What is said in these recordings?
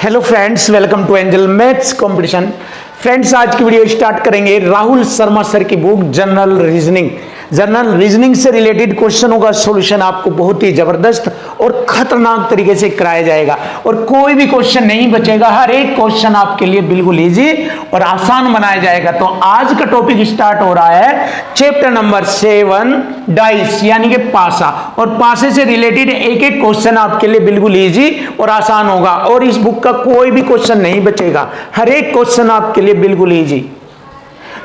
Hello friends, welcome to angel maths competition. Friends, आज की video start करेंगे Rahul Sharma sir की बुक जनरल रीजनिंग से रिलेटेड क्वेश्चनों का सॉल्यूशन आपको बहुत ही जबरदस्त और खतरनाक तरीके से कराया जाएगा और कोई भी क्वेश्चन नहीं बचेगा। हर एक क्वेश्चन आपके लिए बिल्कुल इजी और आसान बनाया जाएगा। तो आज का टॉपिक स्टार्ट हो रहा है चैप्टर नंबर 7 डाइस यानी कि पासा, और पासे से रिलेटेड एक एक क्वेश्चन आपके लिए बिल्कुल इजी और आसान होगा और इस बुक का कोई भी क्वेश्चन नहीं बचेगा। हर एक क्वेश्चन आपके लिए बिल्कुल इजी।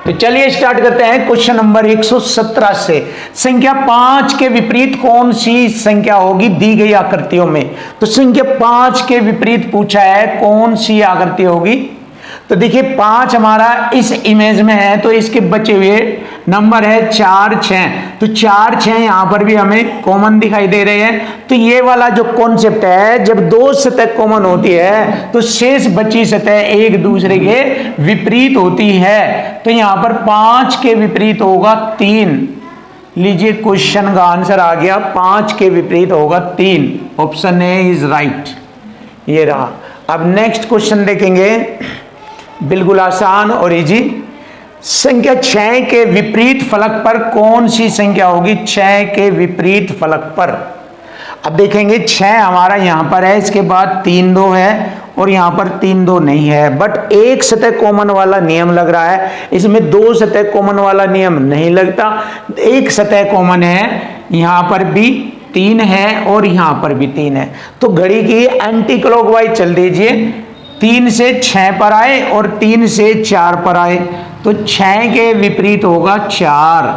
तो चलिए स्टार्ट करते हैं क्वेश्चन नंबर 117 से। संख्या 5 के विपरीत कौन सी संख्या होगी दी गई आकृतियों में? तो संख्या 5 के विपरीत पूछा है, कौन सी आकृति होगी? तो देखिए 5 हमारा इस इमेज में है, तो इसके बचे हुए नंबर है 4, 6। तो 4, 6 यहां पर भी हमें कॉमन दिखाई दे रहे हैं। तो ये वाला जो कॉन्सेप्ट है, जब दो सतह कॉमन होती है तो शेष बची सतह एक दूसरे के विपरीत होती है। तो यहां पर 5 के विपरीत होगा 3। लीजिए क्वेश्चन का आंसर आ गया, 5 के विपरीत होगा 3। Option A is right. ये रहा। अब नेक्स्ट क्वेश्चन देखेंगे, बिल्कुल आसान और इजी। संख्या 6 के विपरीत फलक पर कौन सी संख्या होगी? 6 के विपरीत फलक पर अब देखेंगे 6 हमारा यहां पर है, इसके बाद 3, 2 है और यहां पर 3, 2 नहीं है, बट एक सतह कॉमन वाला नियम लग रहा है। इसमें दो सतह कॉमन वाला नियम नहीं लगता। एक सतह कॉमन है, यहां पर भी 3 है और यहां पर भी 3 है। तो घड़ी की एंटी क्लॉकवाइज चल दीजिए। 3 से 6 पर आए और 3 से 4 पर आए, तो 6 के विपरीत होगा 4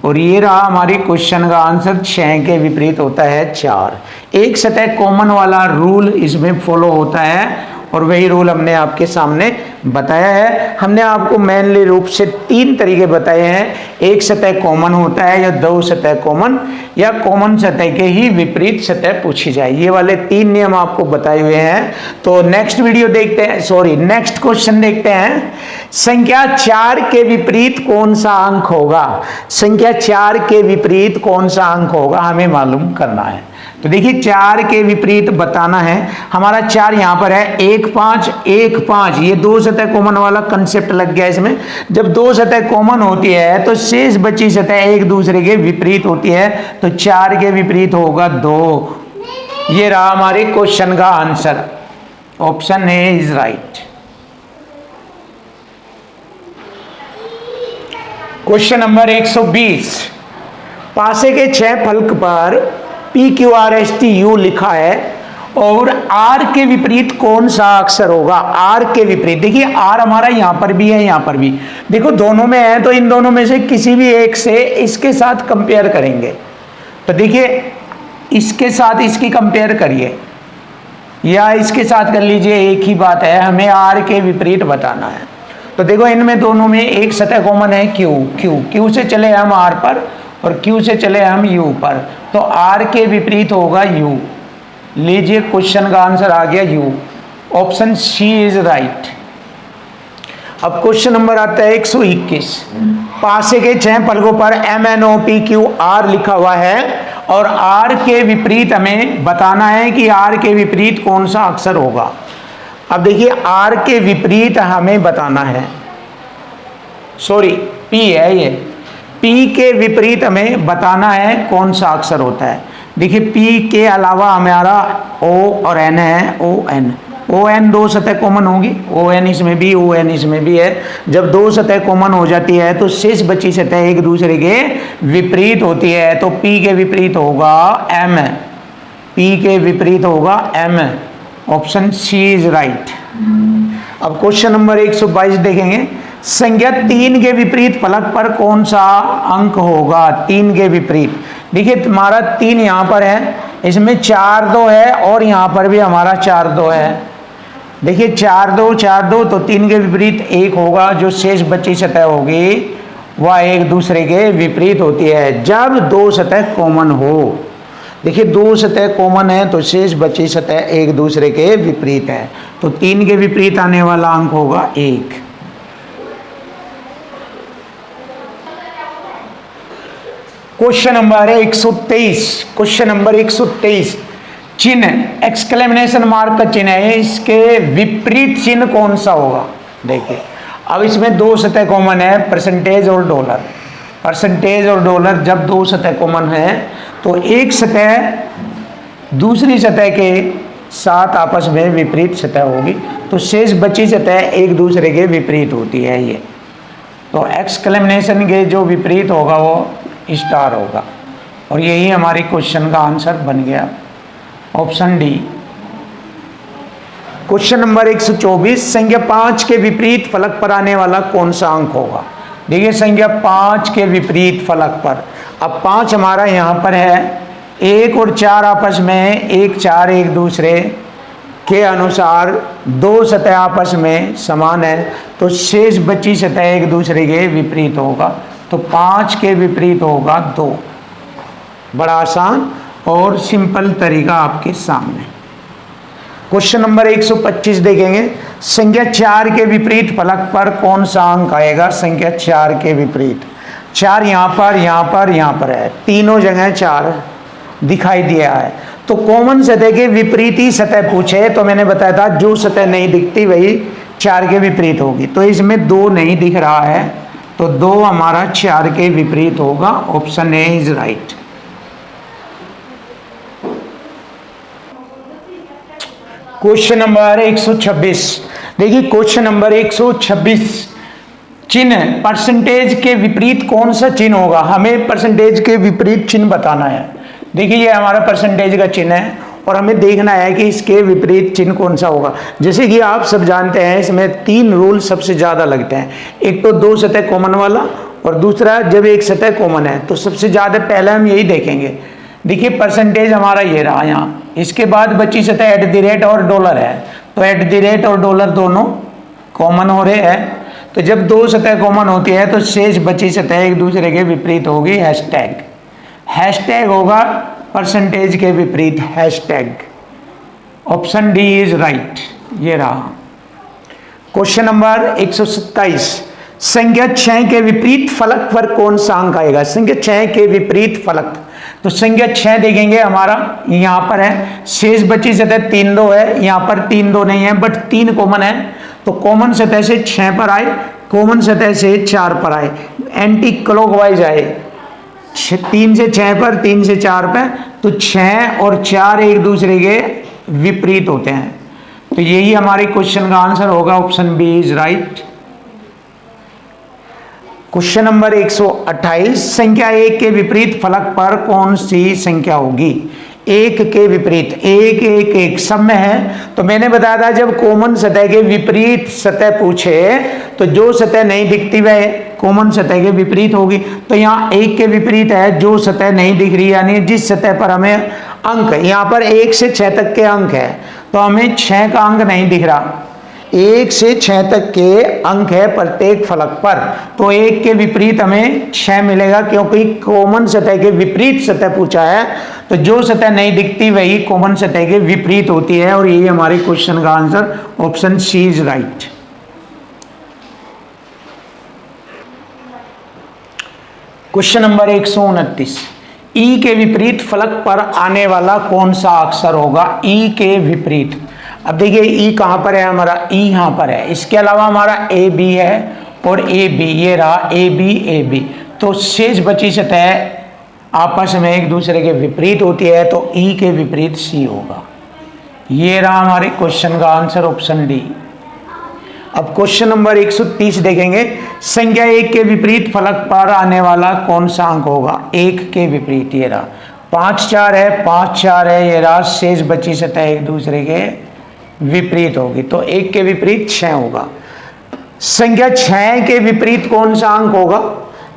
और ये रहा हमारे क्वेश्चन का आंसर। 6 के विपरीत होता है 4। एक सतह कॉमन वाला रूल इसमें फॉलो होता है और वही रूल हमने आपके सामने बताया है। हमने आपको मेनली रूप से 3 तरीके बताए हैं। एक सतह कॉमन होता है या दो सतह कॉमन, या कॉमन सतह के ही विपरीत सतह पूछी जाए। ये वाले 3 नियम आपको बताए हुए हैं। तो नेक्स्ट वीडियो देखते हैं, नेक्स्ट क्वेश्चन देखते हैं। संख्या 4 के विपरीत कौन सा अंक होगा? संख्या 4 के विपरीत कौन सा अंक होगा हमें मालूम करना है। तो देखिए 4 के विपरीत बताना है। हमारा 4 यहां पर है, 1, 5, 1, 5। ये दो सतह कॉमन वाला कंसेप्ट लग गया इसमें। जब दो सतह कॉमन होती है तो शेष बची सतह एक दूसरे के विपरीत होती है। तो 4 के विपरीत होगा 2। ये रहा हमारे क्वेश्चन का answer. Option A is right. Question number 120। पासे के 6 फलक पर PQRSTU लिखा है और R के विपरीत कौन सा अक्षर होगा? R के विपरीत देखिए, R हमारा यहां पर भी है, यहां पर भी। देखो दोनों में है, तो इन दोनों में से किसी भी एक से इसके साथ कंपेयर करेंगे। तो देखिए इसके साथ इसकी कंपेयर करिए या इसके साथ कर लीजिए, एक ही बात है। हमें R के विपरीत बताना है। तो देखो इनमें दोनों में एक सतह कॉमन है, Q से चले हम R पर और Q से चले हम U पर, तो R के विपरीत होगा U। लीजिए क्वेश्चन का आंसर आ गया U। Option C is right. अब क्वेश्चन नंबर आता है 121। पासे के 6 फलकों पर MNOPQR लिखा हुआ है और R के विपरीत हमें बताना है कि R के विपरीत कौन सा अक्षर होगा। अब देखिए R के विपरीत हमें बताना है, P है ये। P के विपरीत हमें बताना है कौन सा अक्षर होता है। देखिए P के अलावा हमारा O और N है, ON दो सतह कॉमन होगी, ON इसमें भी, ON इसमें भी है। जब दो सतह कॉमन हो जाती है तो शेष बची सतह एक दूसरे के विपरीत होती है। तो P के विपरीत होगा M। P के विपरीत होगा M। Option C is right. अब क्वेश्चन नंबर 122 देखेंगे। संख्या 3 के विपरीत फलक पर कौन सा अंक होगा? 3 के विपरीत देखिए हमारा 3 यहां पर है, इसमें 4, 2 है और यहां पर भी हमारा 4, 2 है। देखिए 4, 2, 4, 2, तो 3 के विपरीत 1 होगा। जो शेष बची सतह होगी वह एक दूसरे के विपरीत होती है जब दो सतह कॉमन हो। देखिए दो सतह कॉमन है तो शेष बची सतह एक दूसरे के विपरीत है। तो 3 के विपरीत आने वाला अंक होगा 1। क्वेश्चन नंबर है 123। Question number 123। चिन्ह एक्सक्लेमेशन मार्क का चिन्ह है, इसके विपरीत चिन्ह कौन सा होगा? देखिए अब इसमें दो सतह कॉमन है, परसेंटेज और डॉलर। परसेंटेज और डॉलर जब दो सतह कॉमन है तो एक सतह दूसरी सतह के साथ आपस में विपरीत सतह होगी, तो शेष बची सतह एक दूसरे के विपरीत होती है। ये तो एक्सक्लेमेशन के जो विपरीत होगा वो स्टार होगा, और यही हमारी क्वेश्चन का आंसर बन गया, ऑप्शन डी। क्वेश्चन नंबर 124, संख्या 5 के विपरीत फलक पर आने वाला कौन सा अंक होगा? देखिए संख्या 5 के विपरीत फलक पर, अब 5 हमारा यहाँ पर है, 1 और 4 आपस में 1 4 एक दूसरे के अनुसार दो सतह आपस में समान है, तो शेष बची सतह एक दूसरे के विपरीत होगा, तो 5 के विपरीत होगा 2। बड़ा आसान और सिंपल तरीका आपके सामने। क्वेश्चन नंबर 125 देखेंगे, संख्या 4 के विपरीत फलक पर कौन सा अंक आएगा? संख्या 4 के विपरीत, 4 यहाँ पर है, तीनों जगह 4 दिखाई दिया है, तो कॉमन सतह के विपरीत ही सतह पूछे, तो मैंने बताया था जो सतह नहीं दिखती वही 4 के विपरीत होगी, तो इसमें 2 नहीं दिख रहा है, तो 2 हमारा 4 के विपरीत होगा, option A is right. Question number 126, देखिए क्वेश्चन नंबर 126, चिन्ह परसेंटेज के विपरीत कौन सा चिन्ह होगा? हमें परसेंटेज के विपरीत चिन्ह बताना है। देखिए ये हमारा परसेंटेज का चिन्ह है और हमें देखना है कि इसके विपरीत चिन्ह कौन सा होगा। जैसे कि आप सब जानते हैं इसमें 3 रूल सबसे ज़्यादा लगते हैं, एक तो दो सतह कॉमन वाला, और दूसरा जब एक सतह कॉमन है, तो सबसे ज़्यादा पहले हम यही देखेंगे। देखिए परसेंटेज हमारा ये रहा यहाँ, इसके बाद बची सतह एट द रेट और डॉलर है, तो एट द रेट और डॉलर दोनों कॉमन हो रहे हैं, तो जब दो सतह कॉमन होती है तो शेष बची सतह एक दूसरे के विपरीत होगी, हैशटैग। हैशटैग होगा परसेंटेज के विपरीत, hashtag, option D is right. ये रहा क्वेश्चन नंबर 127, संख्या 6 के विपरीत फलक पर कौन सा अंक आएगा? संख्या 6 के विपरीत फलक, तो संख्या 6 देखेंगे हमारा यहाँ पर है, शेष बची सतह 3 2 है, यहाँ पर 3 2 नहीं है बट 3 कॉमन है, तो कॉमन सतह से 6 पर आए, कॉमन सतह से 4 पर आए, एंटी क्लॉकवाइज आए, 3 से 6 पर, 3 से 4 पर, तो 6 और 4 एक दूसरे के विपरीत होते हैं, तो यही हमारे क्वेश्चन का आंसर होगा, option B is right. Question number 128, संख्या 1 के विपरीत फलक पर कौन सी संख्या होगी? 1 के विपरीत, 1 1 1 सब में है, तो मैंने बताया था जब कॉमन सतह के विपरीत सतह पूछे तो जो सतह नहीं दिखती वह कॉमन सतह के विपरीत होगी, तो यहाँ 1 के विपरीत है जो सतह नहीं दिख रही, यानी जिस सतह पर हमें अंक, यहाँ पर 1 से 6 तक के अंक है, तो हमें 6 का अंक नहीं दिख रहा, 1 से 6 तक के अंक है प्रत्येक फलक पर, तो 1 के विपरीत हमें 6 मिलेगा, क्योंकि कॉमन सतह के विपरीत सतह पूछा है, तो जो सतह नहीं दिखती वही कॉमन सतह के विपरीत होती है, और यही हमारे क्वेश्चन का answer, option C is right. Question number 129, E के विपरीत फलक पर आने वाला कौन सा अक्षर होगा? ई के विपरीत, अब देखिए ई कहाँ पर है हमारा, ई यहाँ पर है, इसके अलावा हमारा ए बी है और ए बी, ये रहा ए बी, तो शेष बची सतह आपस में एक दूसरे के विपरीत होती है, तो ई के विपरीत सी होगा। ये रहा हमारे क्वेश्चन का आंसर, ऑप्शन डी। अब क्वेश्चन नंबर 130 देखेंगे, संख्या 1 के विपरीत फलक पर आने वाला कौन सा अंक होगा? 1 के विपरीत, ये रहा 5 4 है, 5 4 है, ये रहा, शेष बची सतह एक दूसरे के विपरीत होगी, तो 1 के विपरीत 6 होगा। संख्या 6 के विपरीत कौन सा अंक होगा?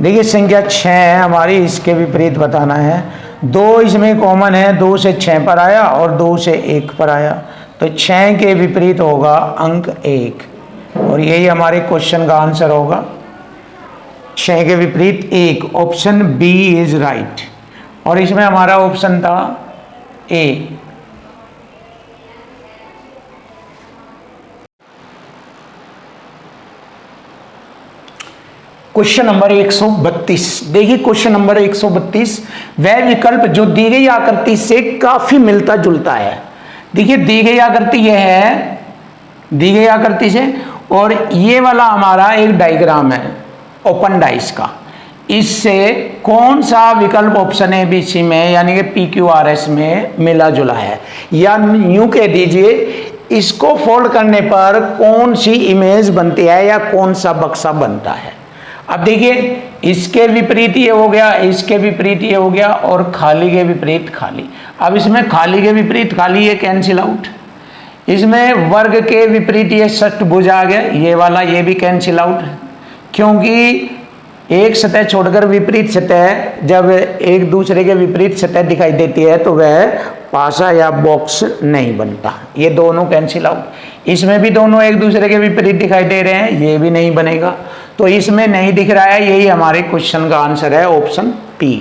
देखिए संख्या 6 है हमारी, इसके विपरीत बताना है, 2 इसमें कॉमन है, 2 से 6 पर आया और 2 से 1 पर आया, तो 6 के विपरीत होगा अंक 1, और यही हमारे क्वेश्चन का आंसर होगा, 6 के विपरीत 1, ऑप्शन बी इज राइट। और इसमें हमारा ऑप्शन था ए। Question number 132। देखिए क्वेश्चन नंबर 132, वह विकल्प जो दी गई आकृति से काफी मिलता जुलता है। देखिए दी गई आकृति यह है, दी गई आकृति से, और ये वाला हमारा एक डायग्राम है ओपन डाइस का। इससे कौन सा विकल्प ऑप्शन ए बी सी में यानी कि पी क्यू आर एस में मिला जुला है, या यूं कह दीजिए इसको फोल्ड करने पर कौन सी इमेज बनती है या कौन सा बक्सा बनता है। अब देखिए इसके विपरीत ये हो गया, इसके विपरीत ये हो गया, और खाली के विपरीत खाली। अब इसमें खाली के विपरीत खाली ये कैंसिल आउट, इसमें वर्ग के विपरीत ये षष्ठभुज आ गया, ये वाला ये भी कैंसिल आउट, क्योंकि एक सतह छोड़कर विपरीत सतह जब एक दूसरे के विपरीत सतह दिखाई देती है तो वह पासा या बॉक्स नहीं बनता। ये दोनों कैंसिल आउट। इसमें भी दोनों एक दूसरे के विपरीत दिखाई दे रहे हैं, ये भी नहीं बनेगा। तो इसमें नहीं दिख रहा है, यही हमारे क्वेश्चन का आंसर है ऑप्शन पी।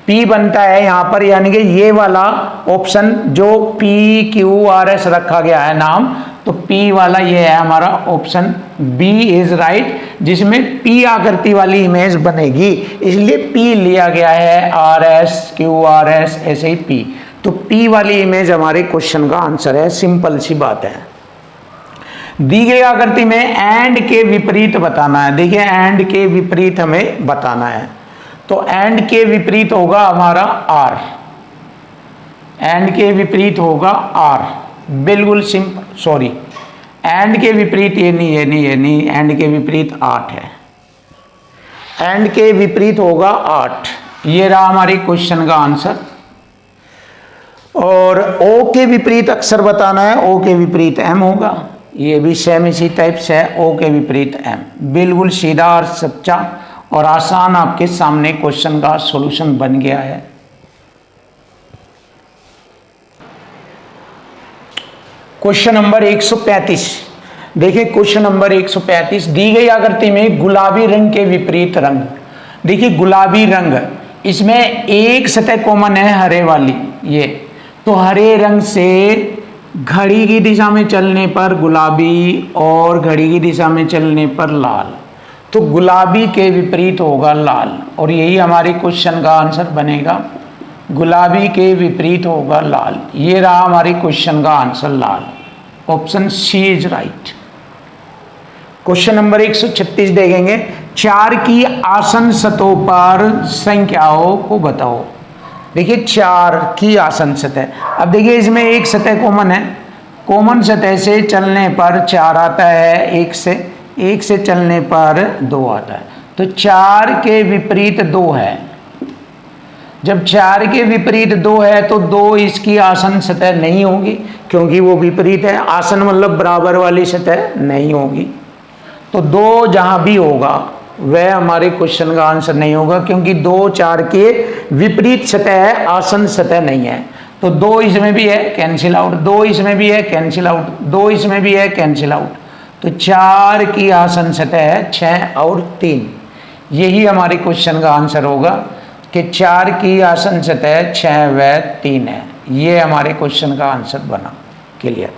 पी बनता है यहाँ पर, यानी कि ये वाला ऑप्शन जो पी क्यू आर एस रखा गया है नाम, तो पी वाला ये है हमारा ऑप्शन बी इज राइट, जिसमें पी आकृति वाली इमेज बनेगी, इसलिए पी लिया गया है, R S Q R S ऐसे ही पी। तो पी वाली इमेज हमारे क्वेश्चन का आंसर है, सिंपल सी बात है। दी गई आकृति में एंड के विपरीत बताना है। देखिए एंड के विपरीत हमें बताना है, तो एंड के विपरीत होगा हमारा आर, एंड के विपरीत होगा आर, बिल्कुल सिंपल। सॉरी, एंड के विपरीत ये नहीं, ये नहीं, ये नहीं, एंड के विपरीत 8 है, एंड के विपरीत होगा 8। ये रहा हमारी क्वेश्चन का आंसर। और ओ के विपरीत अक्षर बताना है, ओ के विपरीत एम होगा, ये भी सेम इसी टाइप से है, ओ के विपरीत एम। बिल्कुल सीधा और सच्चा और आसान आपके सामने क्वेश्चन का सॉल्यूशन बन गया है। Question number 135। देखिए क्वेश्चन नंबर 135, दी गई आकृति में गुलाबी रंग के विपरीत रंग। देखिए गुलाबी रंग, इसमें एक सतह कॉमन है हरे वाली, ये तो हरे रंग से घड़ी की दिशा में चलने पर गुलाबी और घड़ी की दिशा में चलने पर लाल, तो गुलाबी के विपरीत होगा लाल, और यही हमारे क्वेश्चन का आंसर बनेगा, गुलाबी के विपरीत होगा लाल। ये रहा हमारे क्वेश्चन का आंसर लाल, option C is right. Question number 136 देखेंगे, 4 की आसन सतहों पर संख्याओं को बताओ। देखिए 4 की आसन सतह, अब देखिए इसमें एक सतह कॉमन है, कॉमन सतह से चलने पर 4 आता है, एक से चलने पर 2 आता है, तो 4 के विपरीत 2 है। जब 4 के विपरीत 2 है तो 2 इसकी आसन सतह नहीं होगी, क्योंकि वो विपरीत है, आसन मतलब बराबर वाली सतह नहीं होगी। तो 2 जहां भी होगा वह हमारे क्वेश्चन का आंसर नहीं होगा, क्योंकि 2 4 के विपरीत सतह है, आसन सतह नहीं है। तो 2 इसमें भी है, कैंसिल आउट, 2 इसमें भी है, कैंसिल आउट, 2 इसमें भी है, कैंसिल आउट। तो 4 की आसन सतह है 6 और 3। यही हमारे क्वेश्चन का आंसर होगा कि 4 की आसन सतह 6 व 3 है। ये हमारे क्वेश्चन का आंसर बना। क्लियर।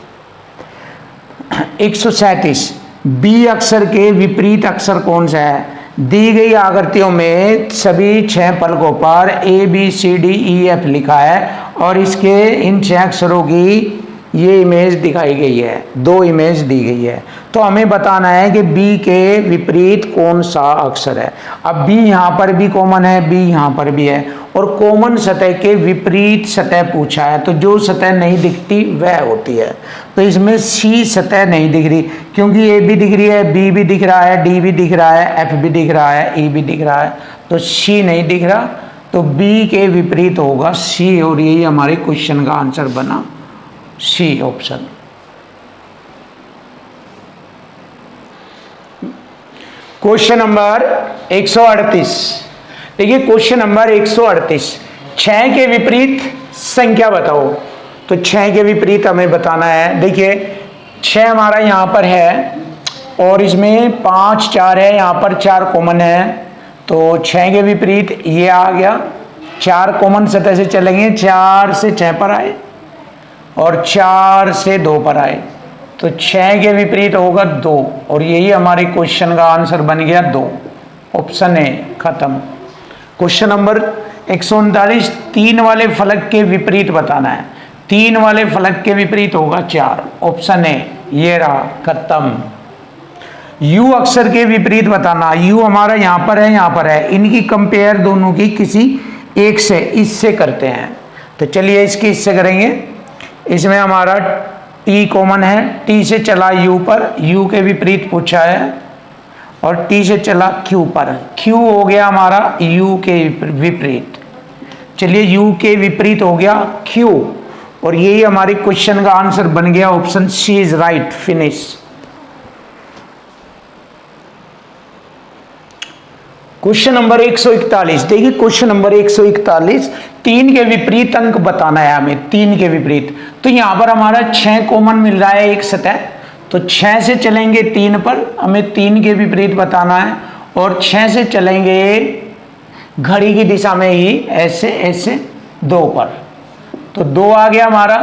137, बी अक्षर के विपरीत अक्षर कौन सा है। दी गई आकृतियों में सभी 6 पलकों पर A B C D E F लिखा है, और इसके इन 6 अक्षरों की ये इमेज दिखाई गई है, 2 इमेज दी गई है। तो हमें बताना है कि बी के विपरीत कौन सा अक्षर है। अब बी यहाँ पर भी कॉमन है, बी यहाँ पर भी है, और कॉमन सतह के विपरीत सतह पूछा है, तो जो सतह नहीं दिखती वह होती है। तो इसमें सी सतह नहीं दिख रही, क्योंकि ए भी दिख रही है, बी भी दिख रहा है, डी भी दिख रहा है, एफ भी दिख रहा है, ई भी दिख रहा है, तो सी नहीं दिख रहा। तो बी के विपरीत होगा सी, और यही हमारे क्वेश्चन का आंसर बना, सी ऑप्शन। Question number 138। देखिए क्वेश्चन नंबर 138, 6 के विपरीत संख्या बताओ। तो 6 के विपरीत हमें बताना है। देखिए 6 हमारा यहाँ पर है, और इसमें 5 4 है, यहाँ पर 4 कॉमन है, तो 6 के विपरीत ये आ गया। 4 कॉमन सतह से चलेंगे, 4 से 6 पर आए और 4 से 2 पर आए, तो 6 के विपरीत होगा 2, और यही हमारे क्वेश्चन का आंसर बन गया 2, ऑप्शन ए खत्म। क्वेश्चन नंबर 139, 3 वाले फलक के विपरीत बताना है। 3 वाले फलक के विपरीत होगा 4, ऑप्शन ए ये रहा खत्म। यू अक्षर के विपरीत बताना, यू हमारा यहां पर है, यहां पर है, इनकी कंपेयर दोनों की किसी एक से, इससे करते हैं। तो चलिए इसकी इससे करेंगे। इसमें हमारा टी कॉमन है, टी से चला यू पर, यू के विपरीत पूछा है, और टी से चला क्यू पर, क्यू हो गया हमारा यू के विपरीत। चलिए यू के विपरीत हो गया क्यू, और यही हमारे क्वेश्चन का आंसर बन गया, option C is right, finish. Question number 141, देखिए क्वेश्चन नंबर 141, 3 के विपरीत अंक बताना है हमें, 3 के विपरीत। तो यहां पर हमारा 6 कॉमन मिल रहा है एक सतह, तो 6 से चलेंगे 3 पर, हमें 3 के विपरीत बताना है, और 6 से चलेंगे घड़ी की दिशा में ही ऐसे ऐसे 2 पर, तो 2 आ गया हमारा।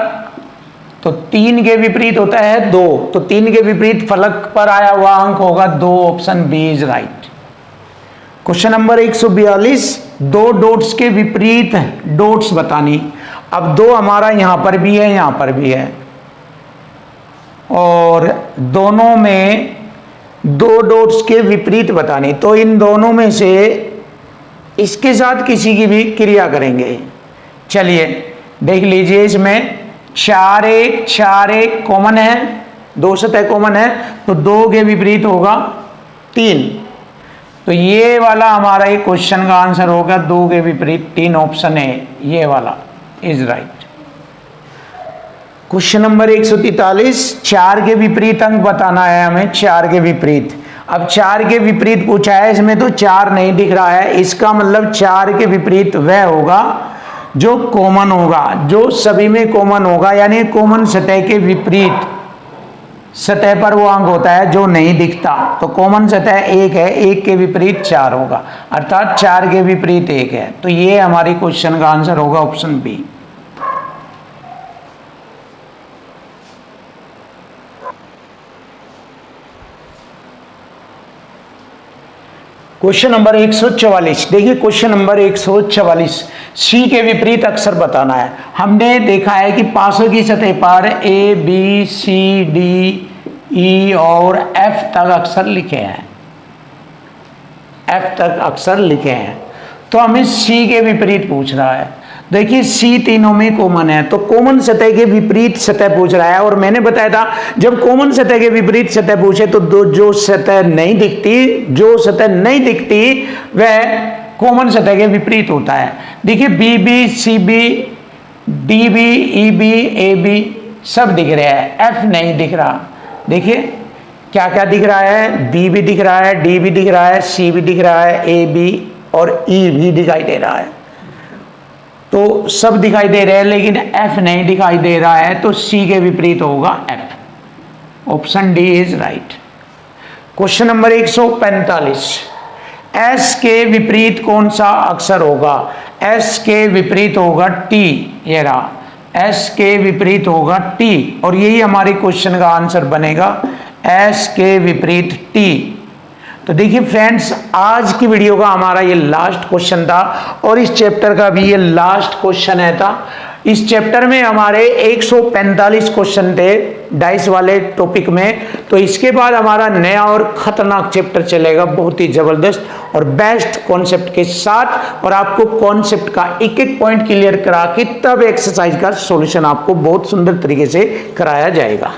तो 3 के विपरीत होता है 2, तो 3 के विपरीत फलक पर आया हुआ अंक होगा 2, option B is right. Question number 142, 2 dots के विपरीत डॉट्स बतानी। अब 2 हमारा यहां पर भी है, यहां पर भी है, और दोनों में 2 डॉट्स के विपरीत बतानी। तो इन दोनों में से इसके साथ किसी की भी क्रिया करेंगे। चलिए देख लीजिए, इसमें 4 1 कॉमन है, 2 सतह कॉमन है, तो 2 के विपरीत होगा 3। तो ये वाला हमारा एक क्वेश्चन का आंसर होगा 2 के विपरीत 3, ऑप्शन है ये वाला इज राइट। क्वेश्चन नंबर 143, 4 के विपरीत अंक बताना है हमें, 4 के विपरीत। अब 4 के विपरीत पूछा है, इसमें तो 4 नहीं दिख रहा है, इसका मतलब 4 के विपरीत वह होगा जो कॉमन होगा, जो सभी में कॉमन होगा, यानी कॉमन सतह के विपरीत सतह पर वो अंक होता है जो नहीं दिखता। तो कॉमन सतह 1 है, 1 के विपरीत 4 होगा, अर्थात 4 के विपरीत 1 है। तो ये हमारी क्वेश्चन का आंसर होगा, ऑप्शन बी। क्वेश्चन नंबर 144, देखिए क्वेश्चन नंबर 144, सी के विपरीत अक्षर बताना है। हमने देखा है कि पासों की सतह पर ए बी सी डी ई और एफ तक अक्षर लिखे हैं, एफ तक अक्षर लिखे हैं, तो हमें सी के विपरीत पूछ रहा है। देखिए सी तीनों में कॉमन है, तो कॉमन सतह के विपरीत सतह पूछ रहा है, और मैंने बताया था जब कॉमन सतह के विपरीत सतह पूछे तो जो सतह नहीं दिखती वह कॉमन सतह के विपरीत होता है। देखिए B B C B D B E B A B सब दिख रहे हैं, एफ नहीं दिख रहा। देखिए क्या क्या दिख रहा है, बी भी दिख रहा है, डी भी दिख रहा है, सी भी दिख रहा है, ए बी और ई भी दिखाई दे रहा है, तो सब दिखाई दे रहे हैं, लेकिन एफ नहीं दिखाई दे रहा है, तो सी के विपरीत होगा F, option D is right. Question number 145, S के विपरीत कौन सा अक्षर होगा? एस के विपरीत होगा टी, ये रहा, एस के विपरीत होगा टी, और यही हमारे क्वेश्चन का आंसर बनेगा, एस के विपरीत टी। तो देखिए फ्रेंड्स, आज की वीडियो का हमारा ये लास्ट क्वेश्चन था, और इस चैप्टर का भी ये लास्ट क्वेश्चन है था। इस चैप्टर में हमारे 145 क्वेश्चन थे डाइस वाले टॉपिक में, तो इसके बाद हमारा नया और खतरनाक चैप्टर चलेगा, बहुत ही जबरदस्त और बेस्ट कॉन्सेप्ट के साथ, और आपको कॉन्सेप्ट का एक एक पॉइंट क्लियर करा के तब एक्सरसाइज का सॉल्यूशन आपको बहुत सुंदर तरीके से कराया जाएगा।